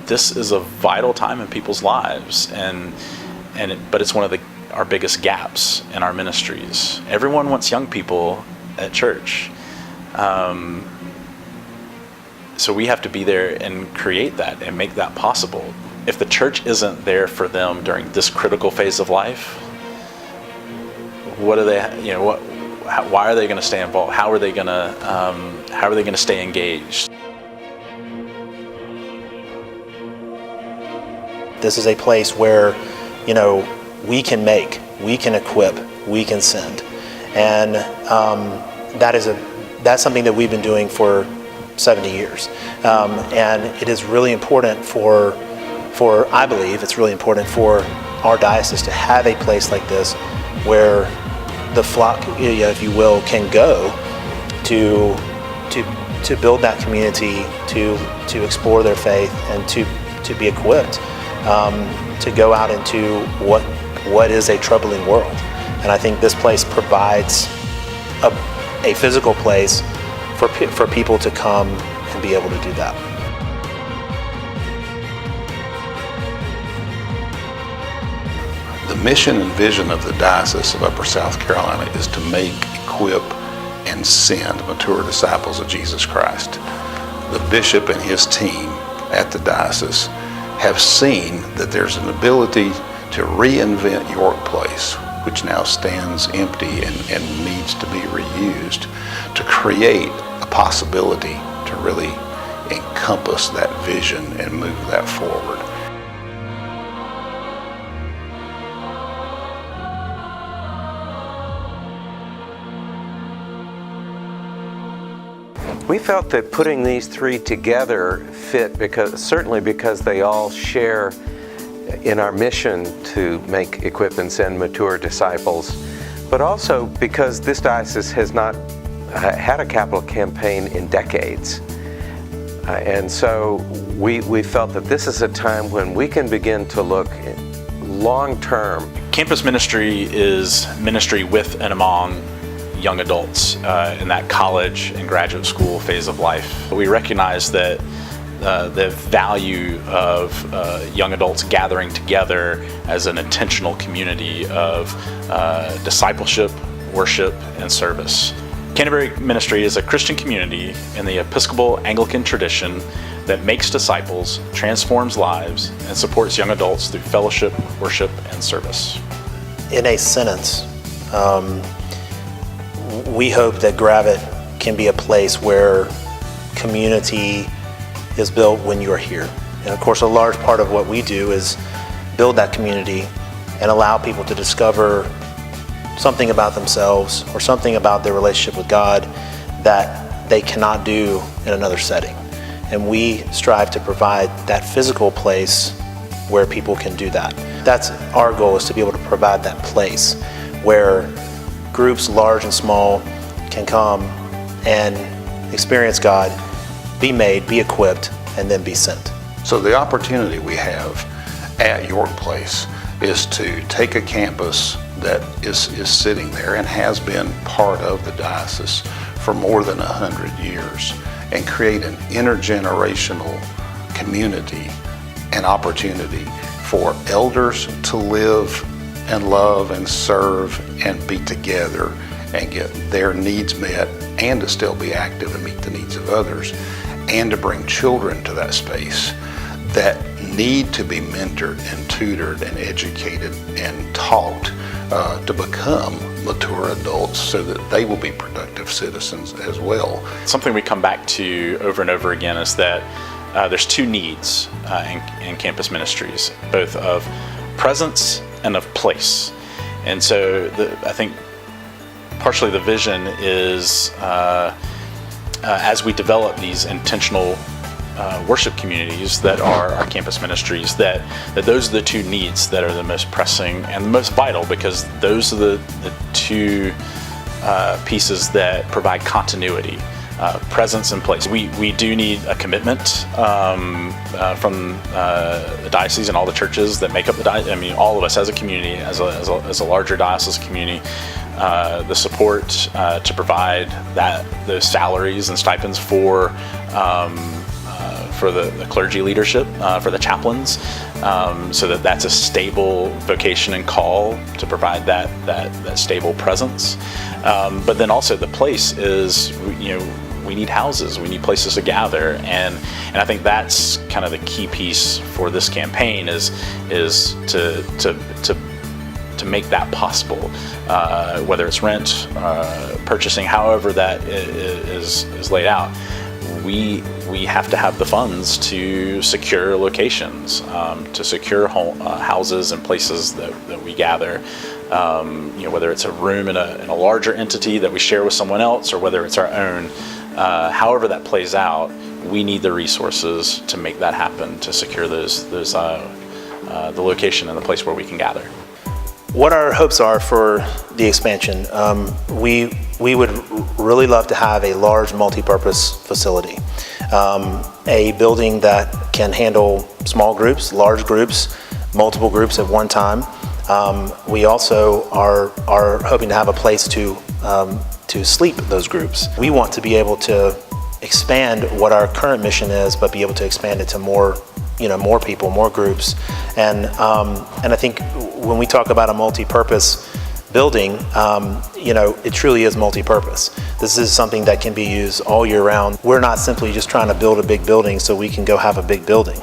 this is a vital time in people's lives, but it's one of our biggest gaps in our ministries. Everyone wants young people at church. So we have to be there and create that and make that possible. If the church isn't there for them during this critical phase of life, what are they? Why are they going to stay involved? How are they going to stay engaged? This is a place where, we can make, we can equip, we can send, and that's something that we've been doing for 70 years, and it is really important I believe it's really important for our diocese to have a place like this where the flock, if you will, can go to build that community, to explore their faith, and to be equipped to go out into what is a troubling world. And I think this place provides a physical place for people to come and be able to do that. The mission and vision of the Diocese of Upper South Carolina is to make, equip, and send mature disciples of Jesus Christ. The bishop and his team at the diocese have seen that there's an ability to reinvent York Place, which now stands empty and needs to be reused, to create a possibility to really encompass that vision and move that forward. We felt that putting these three together fit certainly because they all share in our mission to make, equip, and send mature disciples, but also because this diocese has not had a capital campaign in decades. And so we felt that this is a time when we can begin to look long-term. Campus ministry is ministry with and among young adults in that college and graduate school phase of life. We recognize that the value of young adults gathering together as an intentional community of discipleship, worship, and service. Canterbury Ministry is a Christian community in the Episcopal Anglican tradition that makes disciples, transforms lives, and supports young adults through fellowship, worship, and service. In a sentence, we hope that Gravette can be a place where community is built when you're here. And of course, a large part of what we do is build that community and allow people to discover something about themselves or something about their relationship with God that they cannot do in another setting. And we strive to provide that physical place where people can do that. That's our goal, is to be able to provide that place where groups large and small can come and experience God, be made, be equipped, and then be sent. So the opportunity we have at York Place is to take a campus that is sitting there and has been part of the diocese for more than 100 years and create an intergenerational community and opportunity for elders to live and love and serve and be together and get their needs met, and to still be active and meet the needs of others, and to bring children to that space that need to be mentored and tutored and educated and taught to become mature adults so that they will be productive citizens as well. Something we come back to over and over again is that there's two needs in campus ministries, both of presence and of place. And so I think partially the vision is as we develop these intentional worship communities that are our campus ministries, that those are the two needs that are the most pressing and the most vital, because those are the two pieces that provide continuity, presence and place. We do need a commitment from the diocese and all the churches that make up the diocese. I mean, all of us as a community, as a larger diocese community, the support to provide those salaries and stipends for for the clergy leadership, for the chaplains, so that that's a stable vocation and call to provide that stable presence. But then also the place is, we need houses, we need places to gather, and I think that's kind of the key piece for this campaign is to make that possible, whether it's rent, purchasing, however that is laid out. We have to have the funds to secure locations, to secure houses and places that we gather. Whether it's a room in a larger entity that we share with someone else, or whether it's our own. However that plays out, we need the resources to make that happen, to secure the location and the place where we can gather. What our hopes are for the expansion, we would really love to have a large multi-purpose facility, a building that can handle small groups, large groups, multiple groups at one time. We also are hoping to have a place to sleep those groups. We want to be able to expand what our current mission is, but be able to expand it to more people, more groups. And I think when we talk about a multi-purpose building, it truly is multi-purpose. This is something that can be used all year round. We're not simply just trying to build a big building so we can go have a big building.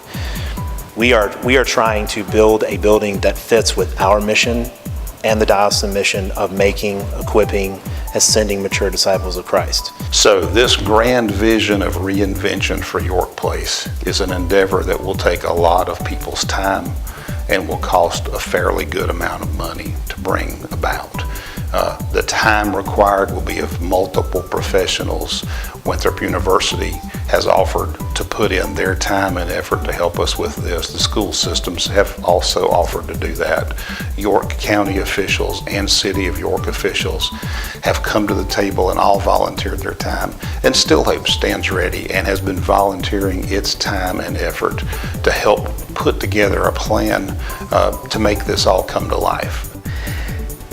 We are trying to build a building that fits with our mission and the diocesan mission of making, equipping, and sending mature disciples of Christ. So this grand vision of reinvention for York Place is an endeavor that will take a lot of people's time and will cost a fairly good amount of money to bring about. The time required will be of multiple professionals. Winthrop University has offered to put in their time and effort to help us with this. The school systems have also offered to do that. York County officials and City of York officials have come to the table and all volunteered their time. And Still Hope stands ready and has been volunteering its time and effort to help put together a plan to make this all come to life.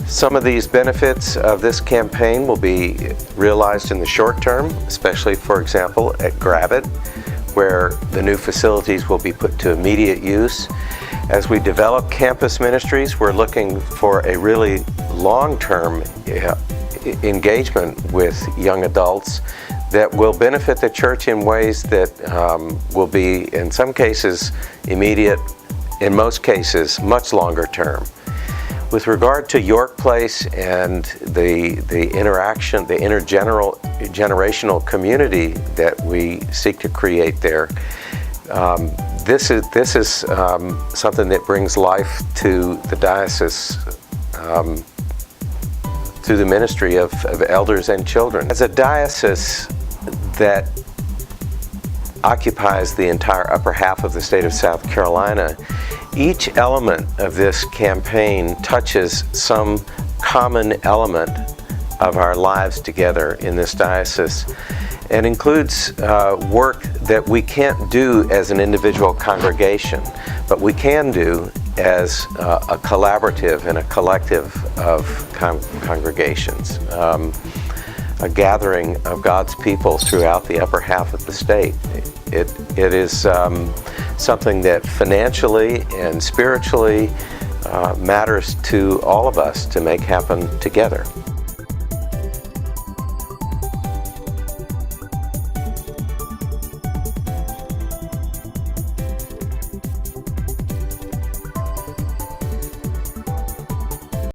Some of these benefits of this campaign will be realized in the short term, especially, for example, at Gravett, where the new facilities will be put to immediate use. As we develop campus ministries, we're looking for a really long-term engagement with young adults that will benefit the church in ways that will be, in some cases, immediate, in most cases, much longer term. With regard to York Place and the interaction, the intergenerational community that we seek to create there, this is something that brings life to the diocese through the ministry of elders and children. As a diocese that occupies the entire upper half of the state of South Carolina, each element of this campaign touches some common element of our lives together in this diocese, and includes work that we can't do as an individual congregation, but we can do as a collaborative and a collective of congregations. A gathering of God's people throughout the upper half of the state. It is something that financially and spiritually matters to all of us to make happen together.